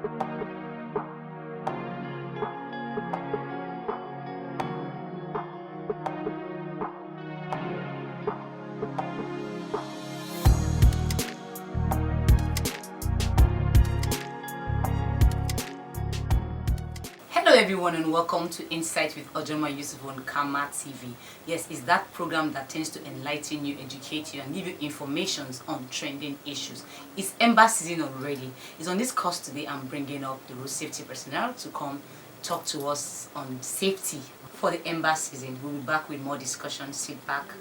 Hello everyone and welcome to Insight with Ojoma Yusuf on Kama TV. Yes, it's that program that tends to enlighten you, educate you and give you information on trending issues. It's Ember season already. It's on this course today I'm bringing up the road safety personnel to come talk to us on safety for the Ember season. We'll be back with more discussion. Sit back.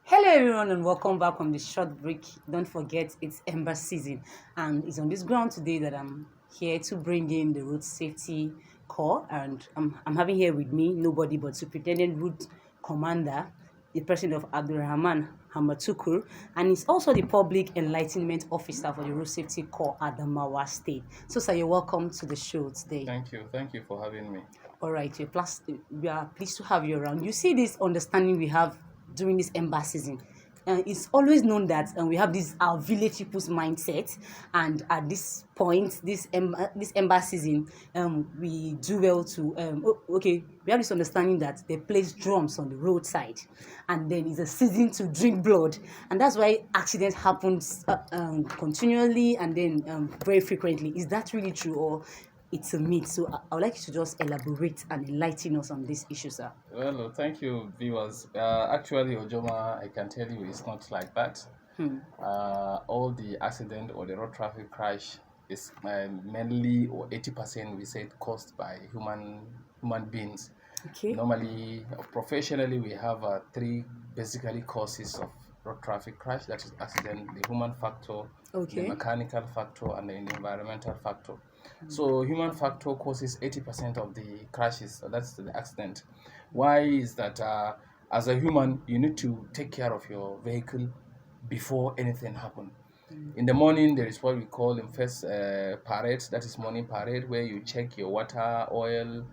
Hello everyone and welcome back from the short break. Don't forget it's Ember season and it's on this ground today that I'm here to bring in the road safety corps, and I'm having here with me nobody but Superintendent Route Commander, the President of Abdulrahman Hamatukur, and he's also the Public Enlightenment Officer for the Road Safety Corps at the Mawa State. So sir, you're welcome to the show today. Thank you for having me. All right, we are pleased to have you around. You see this understanding we have during this Ember season. It's always known that we have this our village people's mindset, and at this point, this Ember season, we do well to we have this understanding that they place drums on the roadside, and then it's a season to drink blood, and that's why accidents happens continually and then very frequently. Is that really true, or it's a myth? So I would like you to just elaborate and enlighten us on this issue, sir. Well, thank you, viewers. Actually, Ojoma, I can tell you it's not like that. All the accident or the road traffic crash is mainly, or 80%, we say, caused by human beings. Okay. Normally, professionally, we have three basically causes of road traffic crash. That is accident, the human factor, the mechanical factor, and the environmental factor. So human factor causes 80% of the crashes. So that's the accident. Why is that? As a human, you need to take care of your vehicle before anything happens. In the morning, there is what we call in first parade. That is morning parade, where you check your water, oil,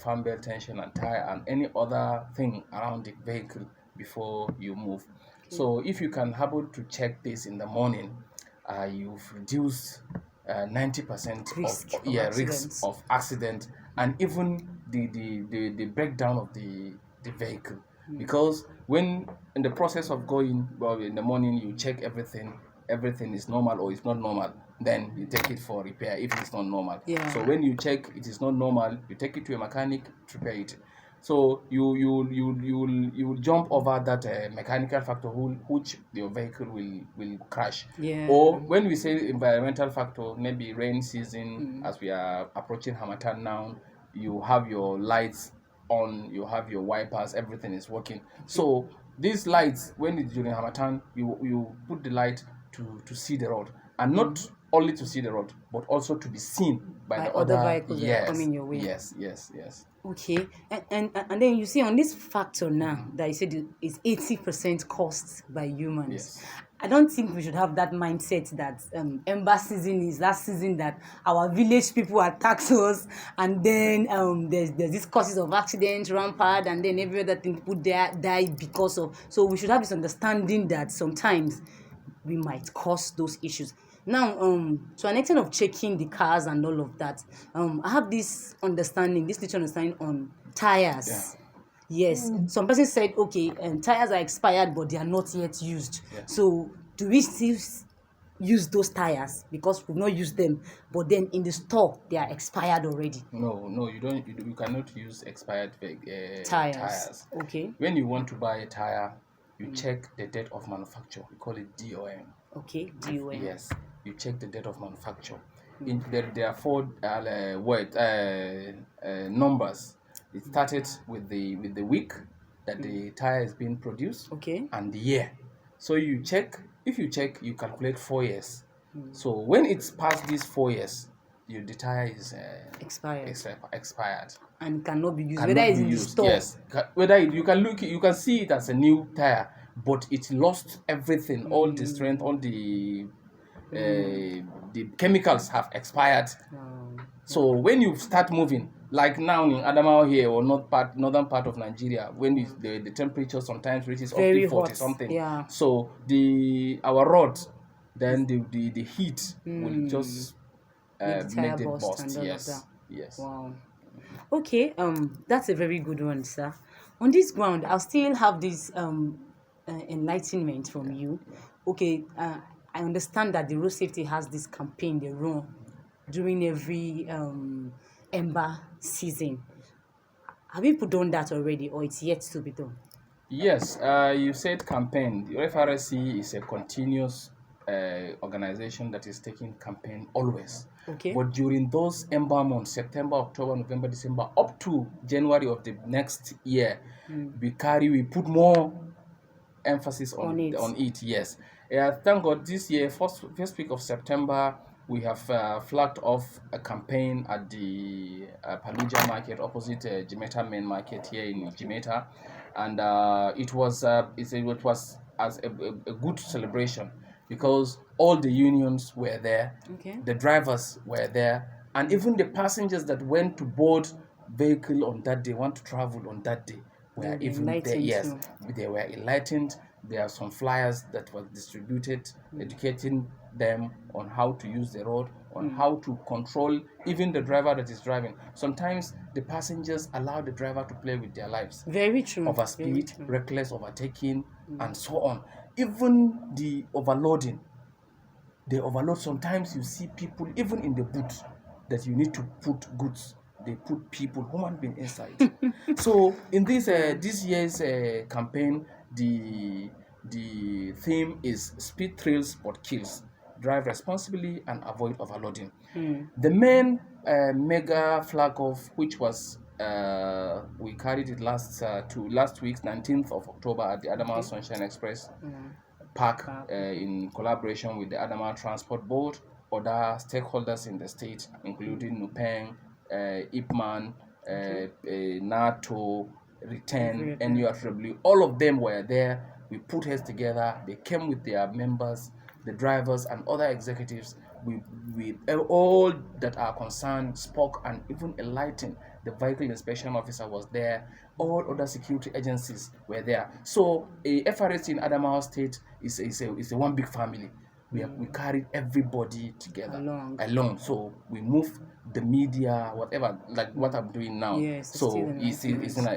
fan belt tension, and tire, and any other thing around the vehicle before you move. So if you can happen to check this in the morning, you've reduced 90% risks of accident, and even the breakdown of the vehicle. Because when in the process of going, in the morning you check everything is normal or it's not normal, then you take it for repair if it's not normal. So when you check it is not normal, you take it to a mechanic to repair it. So you will jump over that mechanical factor which your vehicle will crash. Or when we say environmental factor, maybe rain season, as we are approaching Hamatan now, you have your lights on, you have your wipers, everything is working. So these lights, when it's during Hamatan, you put the light to see the road, and not only to see the road, but also to be seen by the other vehicles that are coming your way. Yes. Okay, and then you see on this factor now that you said is 80% caused by humans. Yes. I don't think we should have that mindset that Ember season is that season that our village people attack us, and then there's this causes of accidents rampant, and then every other thing people die because of. So we should have this understanding that sometimes we might cause those issues. Now, to an extent of checking the cars and all of that, I have this little understanding on tires. Yes, some person said, okay, tires are expired, but they are not yet used. So, do we still use those tires because we've not used them, but then in the store they are expired already? No, you don't. You cannot use expired tires. Okay. When you want to buy a tire, you check the date of manufacture. We call it DOM. Okay, DOM. Yes, you check the date of manufacture. There are four numbers. It started with the week that the tire is being produced, and the year. So you check. If you check, you calculate 4 years. So when it's past these 4 years, the tire is expired and cannot be used. Whether it's in the store, yes. Whether you can see it as a new tire, but it lost everything, all the strength, all the chemicals have expired. So when you start moving, like now in Adamawa here or northern part of Nigeria, when the temperature sometimes reaches very up to 40 hot. something. Yeah. So our rod, then the heat will just make it burst. Yes. Yes. Wow. Okay, that's a very good one, sir. On this ground, I'll still have this enlightenment from you. Okay, I understand that the road safety has this campaign they run during every Ember season. Have you put on that already, or it's yet to be done? Yes, you said campaign. The Frsc is a continuous organization that is taking campaign always. Okay. But during those ember months, September, October, November, December, up to January of the next year, we put more emphasis on it. Yes. Thank God this year, first week of September, we have flagged off a campaign at the Paluja market opposite Jimeta main market here in Jimeta, and it was as a good celebration because all the unions were there, the drivers were there, and even the passengers that went to board vehicle on that day, want to travel on that day, were even there. Yes, they were enlightened. There are some flyers that were distributed, educating them on how to use the road, on how to control even the driver that is driving. Sometimes the passengers allow the driver to play with their lives. Very true. Overspeed, reckless overtaking, and so on. Even the overloading. They overload. Sometimes you see people, even in the boot that you need to put goods, they put people, human being inside. So in this year's campaign, the theme is speed thrills but kills. Drive responsibly and avoid overloading. The main mega flag off, which was we carried it last week, 19th of October at the Adamawa Sunshine Express Park in collaboration with the Adamawa Transport Board, other stakeholders in the state, including Nupeng, IPMAN, NATO, Return, NURW. All of them were there. We put heads together. They came with their members, the drivers, and other executives. We all that are concerned spoke and even enlightened. The vehicle inspection officer was there. All other security agencies were there. So a FRS in Adamawa State is a one big family. We carried everybody together along. So we move the media, whatever, like what I'm doing now. Yes, so it's an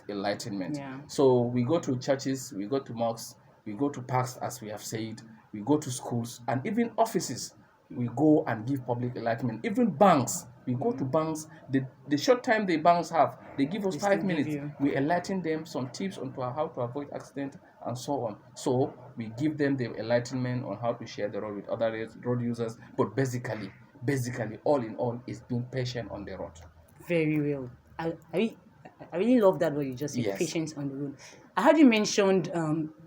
enlightenment. Yeah. So we go to churches, we go to mosques, we go to parks, as we have said, we go to schools, and even offices. We go and give public enlightenment. Even banks, we go to banks. The short time the banks have, they give us 5 minutes. We enlighten them some tips on how to avoid accident and so on. So we give them the enlightenment on how to share the road with other road users. But basically, all in all, is being patient on the road. Very well. I really love that what you just said. Yes. Patience on the road. I heard you mentioned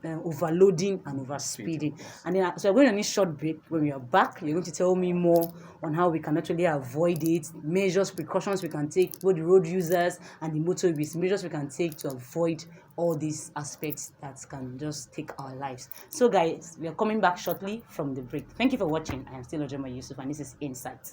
overloading and overspeeding. Yes. And then, so we're going on this short break. When we are back, you're going to tell me more on how we can actually avoid it, measures, precautions we can take, both the road users and the motorists, measures we can take to avoid all these aspects that can just take our lives. So guys, we are coming back shortly from the break. Thank you for watching. I am still Ojema Yusuf, and this is Insight.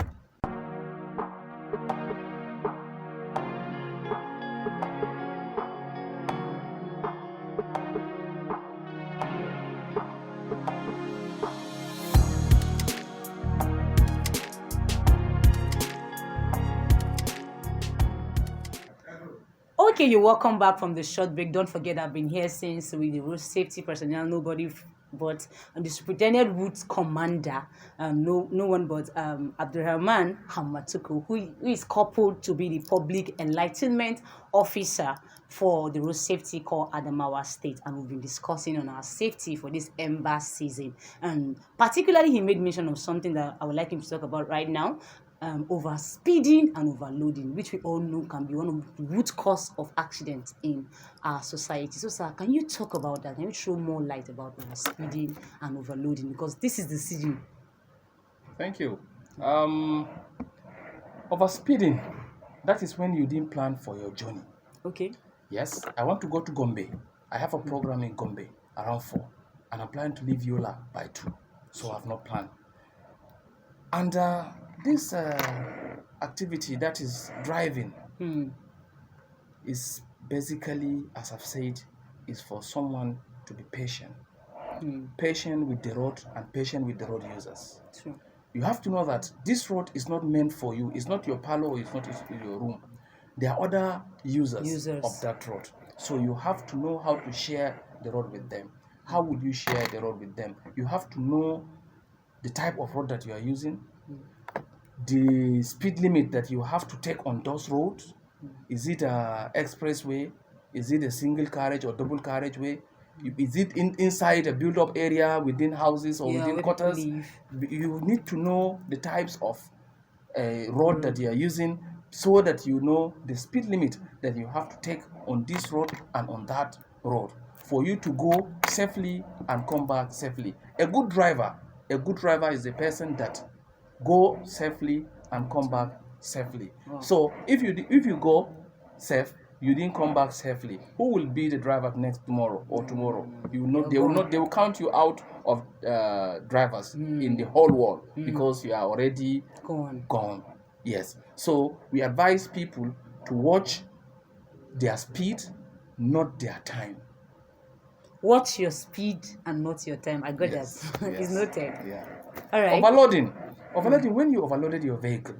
Okay, you're welcome back from the short break. Don't forget, I've been here since with the road safety personnel, nobody but the superintendent route commander, no one but Abdurrahman Hamatuku, who is coupled to be the public enlightenment officer for the road safety called Adamawa State, and we've been discussing on our safety for this Ember season. And particularly, he made mention of something that I would like him to talk about right now. Overspeeding and overloading, which we all know can be one of the root cause of accidents in our society. So, sir, can you talk about that? Can you throw more light about overspeeding and overloading? Because this is the season. Thank you. Overspeeding, that is when you didn't plan for your journey. Okay. Yes, I want to go to Gombe. I have a program in Gombe. around 4, and I'm planning to leave Yola by 2, so I've not planned. And this activity, that is driving, is basically, as I've said, is for someone to be patient. Patient with the road and patient with the road users. True. You have to know that this road is not meant for you. It's not your parlor, it's not your room. There are other users of that road. So you have to know how to share the road with them. How would you share the road with them? You have to know the type of road that you are using, the speed limit that you have to take on those roads. Is it an expressway? Is it a single carriage or double carriageway? Is it inside a built-up area within houses or within quarters? You need to know the types of road that you are using, so that you know the speed limit that you have to take on this road and on that road for you to go safely and come back safely. A good driver is a person that go safely and come back safely. So if you go safe, you didn't come back safely, who will be the driver next tomorrow or tomorrow? They will count you out of drivers in the whole world because you are already gone. Yes. So we advise people to watch their speed, not their time. Watch your speed and not your time. I got that. It's noted. Yeah. All right. Overloading. When you overloaded your vehicle,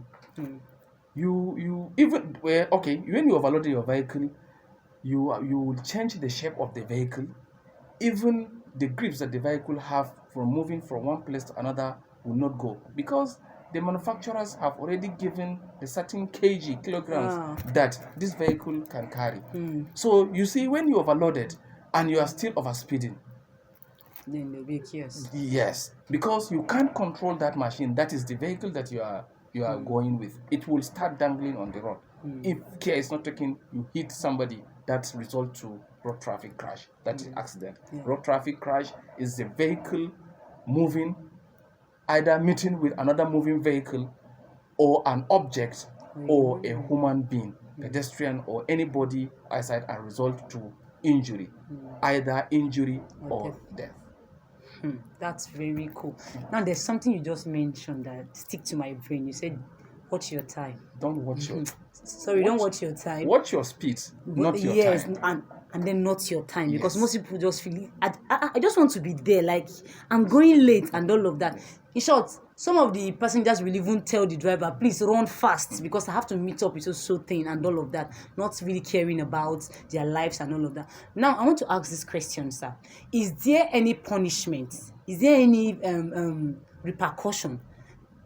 you even when you overloaded your vehicle, you will change the shape of the vehicle. Even the grips that the vehicle have from moving from one place to another will not go, because the manufacturers have already given the certain kilograms that this vehicle can carry. So you see, when you overloaded and you are still overspeeding, then they'll be chaos. Yes, because you can't control that machine. That is the vehicle that you are going with. It will start dangling on the road. If care is not taken, you hit somebody. That results to road traffic crash. That is accident. Road traffic crash is the vehicle moving, either meeting with another moving vehicle, or an object, or a human being, pedestrian, or anybody outside, and result to injury, either injury or death. That's very cool. Now, there's something you just mentioned that stick to my brain. You said, watch your time. Don't watch your Sorry, don't watch your time. Watch your speed, not your time. And then not your time, because most people just feel I just want to be there, like I'm going late and all of that. In short, some of the passengers will even tell the driver, please run fast because I have to meet up with so thing and all of that, not really caring about their lives and all of that. Now, I want to ask this question, sir. Is there any punishment? Is there any repercussion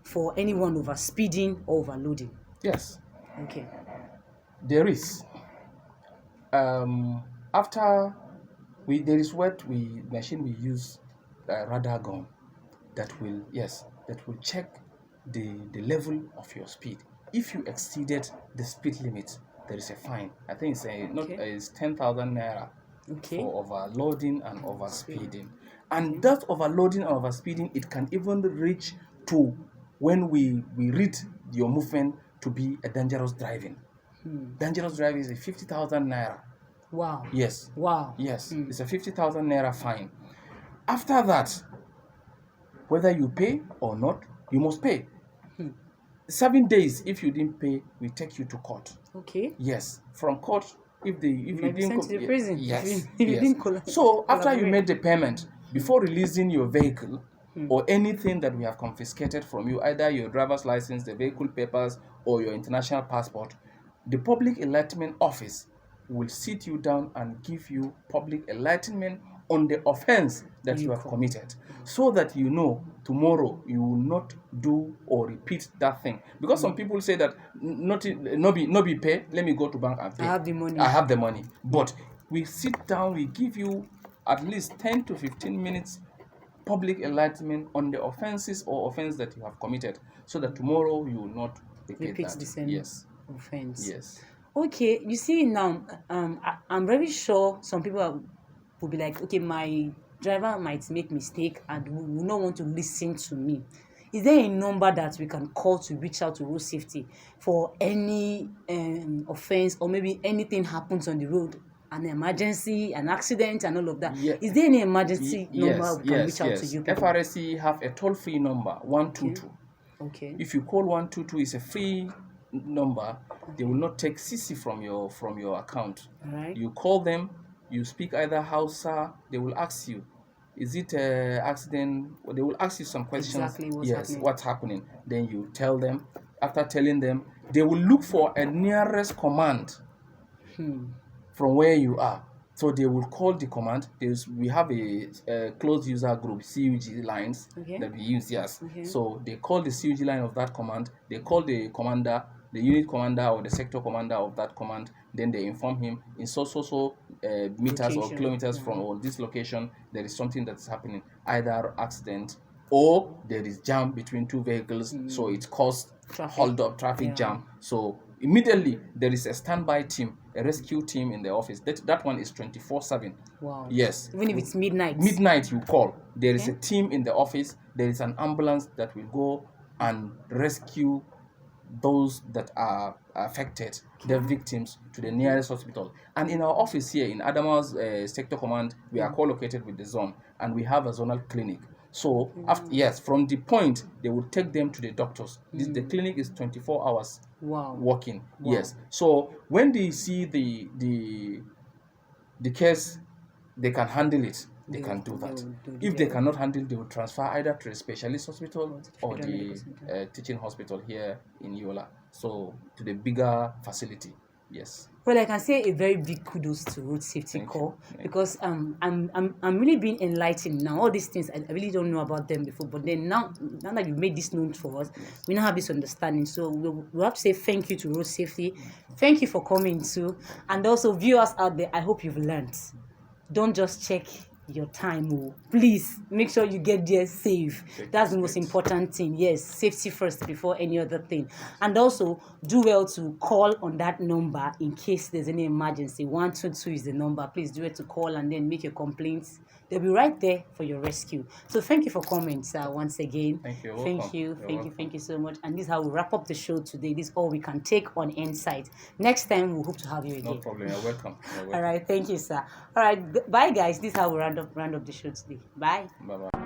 for anyone over speeding or overloading? Yes. Okay. There is. After there is machine we use, radar gun, that will check the level of your speed. If you exceeded the speed limit, there is a fine. I think it's 10,000 naira for overloading and overspeeding. And that overloading and overspeeding, it can even reach to when we read your movement to be a dangerous driving. Dangerous driving is a 50,000 naira. Wow. Yes. Wow. Yes. It's a 50,000 naira fine. After that, whether you pay or not, you must pay. 7 days. If you didn't pay, we take you to court. Okay. Yes. From court, if you didn't sent to the prison. Yes. So after you made the payment, before releasing your vehicle or anything that we have confiscated from you, either your driver's license, the vehicle papers, or your international passport, the public enlightenment office will sit you down and give you public enlightenment on the offense that you have committed, so that you know tomorrow you will not do or repeat that thing. Because some people say that not be pay, let me go to bank and pay. I have the money. But we sit down, we give you at least 10 to 15 minutes public enlightenment on the offenses or offense that you have committed, so that tomorrow you will not repeat the same offense. Yes. Okay, you see now, I'm very sure some people will be like, okay, my driver might make mistake and will not want to listen to me. Is there a number that we can call to reach out to road safety for any offense, or maybe anything happens on the road? an emergency, an accident, and all of that. Yeah. Is there any emergency number we can reach out to you people? FRSC have a toll-free number, 122. Okay. If you call 122, it's a free number. They will not take CC from your account. All right. You call them, you speak either Hausa, they will ask you, is it an accident? They will ask you some questions. Exactly what's happening. Then you tell them. After telling them, they will look for a nearest command from where you are. So they will call the command. We have a closed user group, CUG lines that we use, yes. So they call the CUG line of that command. They call the commander, the unit commander or the sector commander of that command. Then they inform him in so meters or kilometers from this location, there is something that's happening, either accident or there is jam between two vehicles, so it caused traffic jam. So immediately there is a standby team, a rescue team in the office. That one is 24/7. Wow. Yes. Even if it's midnight. Midnight you call. There is a team in the office. There is an ambulance that will go and rescue those that are affected, the victims, to the nearest hospital. And in our office here in Adama's sector command, we are co-located with the zone, and we have a zonal clinic. So from the point, they will take them to the doctors. The clinic is 24 hours working. Wow. Yes. So when they see the case, they can handle it. They can do that. If they cannot handle, they will transfer either to a specialist hospital or the teaching hospital here in Yola. So to the bigger facility. Yes. Well, I can say a very big kudos to Road Safety Corps because I'm really being enlightened now. All these things I really don't know about them before, but then now that you've made this known for us, we now have this understanding. So we'll have to say thank you to Road Safety. Thank you for coming too, and also viewers out there. I hope you've learned. Don't just check your time. Please make sure you get there safe. That's the most important thing. Yes, safety first before any other thing. And also do well to call on that number in case there's any emergency. 122 is the number. Please do it to call and then make your complaints. They'll be right there for your rescue. So thank you for coming, sir, once again. Thank you. Thank you so much. And this is how we wrap up the show today. This is all we can take on Insight. Next time we hope to have you again. No problem. You're welcome. All right, thank you, sir. All right, bye guys. This is how we round up the show today. Bye. Bye-bye.